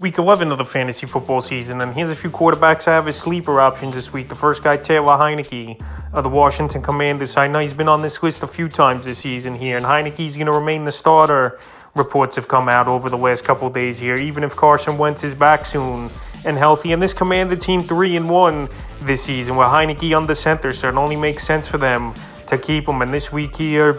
Week 11 of the fantasy football season, and here's a few quarterbacks I have as sleeper options this week. The first guy, Taylor Heinicke of the Washington Commanders. I know he's been on this list a few times this season here, and Heinicke's going to remain the starter. Reports have come out over the last couple of days here, even if Carson Wentz is back soon and healthy. And this Commander team 3-1 this season with Heinicke under center, so it only makes sense for them to keep him. And this week here,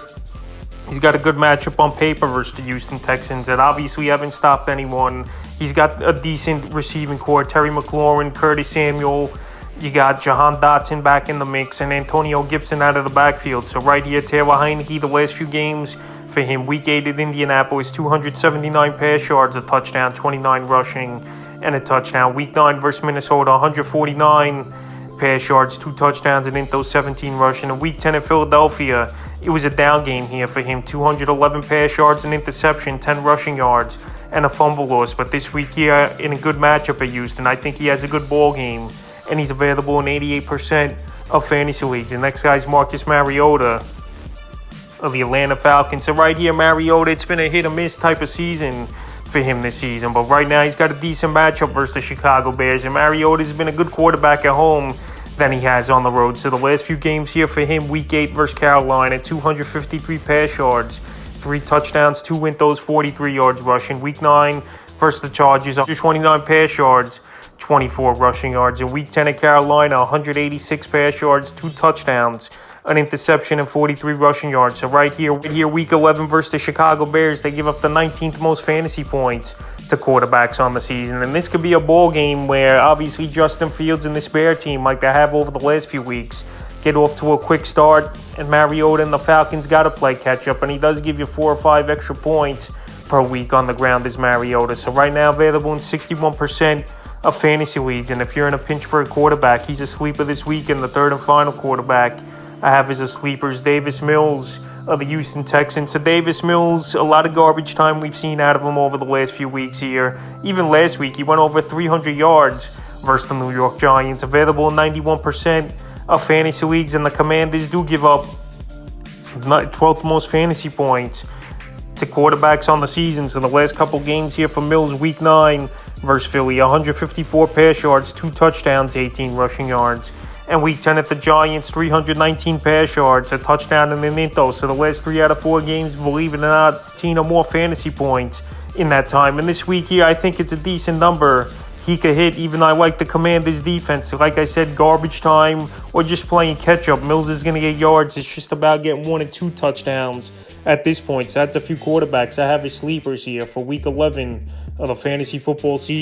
he's got a good matchup on paper versus the Houston Texans that obviously haven't stopped anyone. He's got a decent receiving core. Terry McLaurin, Curtis Samuel. You got Jahan Dotson back in the mix and Antonio Gibson out of the backfield. So right here, Taylor Heinicke, the last few games for him. Week 8 at Indianapolis, 279 pass yards, a touchdown, 29 rushing, and a touchdown. Week 9 versus Minnesota, 149 pass yards, 2 touchdowns, and into 17 rushing. And Week 10 at Philadelphia, it was a down game here for him. 211 pass yards, an interception, 10 rushing yards, and a fumble loss. But this week here, in a good matchup at Houston, I think he has a good ball game, and he's available in 88% of fantasy leagues. The next guy's Marcus Mariota of the Atlanta Falcons. So right here, Mariota, it's been a hit-or-miss type of season for him this season. But right now, he's got a decent matchup versus the Chicago Bears. And Mariota's been a good quarterback at home than he has on the road. So the last few games here for him, Week 8 versus Carolina, 253 pass yards, 3 touchdowns, 2 windows, 43 yards rushing. Week 9 versus the Chargers, 129 pass yards, 24 rushing yards. In Week 10 at Carolina, 186 pass yards, 2 touchdowns, an interception, and 43 rushing yards. So right here, Week 11 versus the Chicago Bears, they give up the 19th most fantasy points to quarterbacks on the season. And this could be a ball game where obviously Justin Fields and this Bear team, like they have over the last few weeks, get off to a quick start, and Mariota and the Falcons got to play catch up, and he does give you 4 or 5 extra points per week on the ground as Mariota. So right now available in 61% of fantasy leagues, and if you're in a pinch for a quarterback, he's a sleeper this week. And the third and final quarterback I have as a sleeper is Davis Mills of the Houston Texans. So Davis Mills, a lot of garbage time we've seen out of him over the last few weeks here. Even last week, he went over 300 yards versus the New York Giants. Available in 91% of fantasy leagues, and the Commanders do give up 12th most fantasy points to quarterbacks on the season. So the last couple games here for Mills, Week 9 versus Philly, 154 pass yards, 2 touchdowns, 18 rushing yards. And Week 10 at the Giants, 319 pass yards, a touchdown, and an into. So the last 3 out of 4 games, believe it or not, 10 or more fantasy points in that time. And this week here, I think it's a decent number he could hit, even though I like the Commanders' defense. So like I said, garbage time or just playing catch-up, Mills is going to get yards. It's just about getting 1 or 2 touchdowns at this point. So that's a few quarterbacks I have as sleepers here for Week 11 of the fantasy football season.